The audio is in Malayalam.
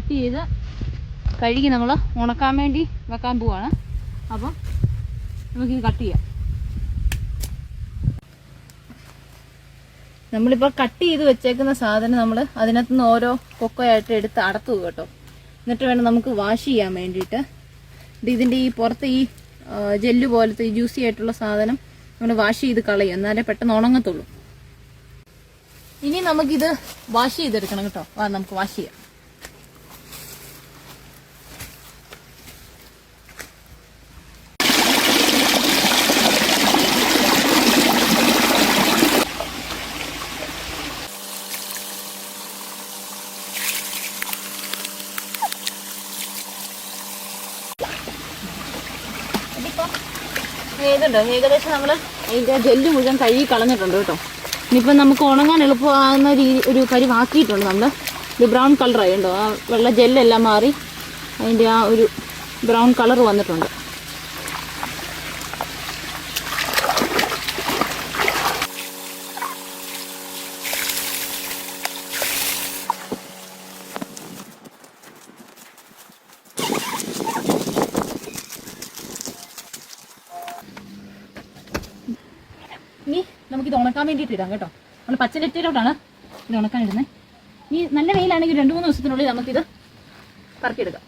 കട്ട് ചെയ്ത് കഴുകി നമ്മൾ ഉണക്കാൻ വേണ്ടി വെക്കാൻ പോവാണ്. അപ്പം നമുക്കിത് കട്ട് ചെയ്യാം. നമ്മളിപ്പോൾ കട്ട് ചെയ്ത് വെച്ചേക്കുന്ന സാധനം നമ്മൾ അതിനകത്തുനിന്ന് ഓരോ കൊക്കോയായിട്ട് എടുത്ത് അടത്തു കേട്ടോ. എന്നിട്ട് വേണം നമുക്ക് വാഷ് ചെയ്യാൻ വേണ്ടിയിട്ട്. ഇതിൻ്റെ ഈ പുറത്ത് ഈ ജെല്ല് പോലത്തെ ഈ ജ്യൂസി ആയിട്ടുള്ള സാധനം നമ്മൾ വാഷ് ചെയ്ത് കളയും, എന്നാലേ പെട്ടെന്ന് ഉണങ്ങത്തുള്ളൂ. ഇനി നമുക്കിത് വാഷ് ചെയ്തെടുക്കണം കേട്ടോ. നമുക്ക് വാഷ് ചെയ്യാം. ഏകദേശം നമ്മൾ അതിൻ്റെ ജെല്ല് മുഴുവൻ കഴുകി കളഞ്ഞിട്ടുണ്ട് കേട്ടോ. ഇനിയിപ്പം നമുക്ക് ഉണങ്ങാൻ എളുപ്പമാകുന്ന ഒരു പരിവാക്കിയിട്ടുണ്ട് നമ്മൾ. ഇത് ബ്രൗൺ കളറായി ഉണ്ടോ, ആ വെള്ള ജെല്ലെല്ലാം മാറി അതിൻ്റെ ആ ഒരു ബ്രൗൺ കളർ വന്നിട്ടുണ്ട്. ഇനി നമുക്കിത് ഉണക്കാൻ വേണ്ടിയിട്ട് ഇടാം കേട്ടോ. നമ്മൾ പച്ചനെറ്റിലോട്ടാണ് ഇത് ഉണക്കാൻ ഇടുന്നത്. ഈ നല്ല വെയിലാണെങ്കിൽ 2-3 ദിവസത്തിനുള്ളിൽ നമുക്കിത് പറക്കിയെടുക്കാം.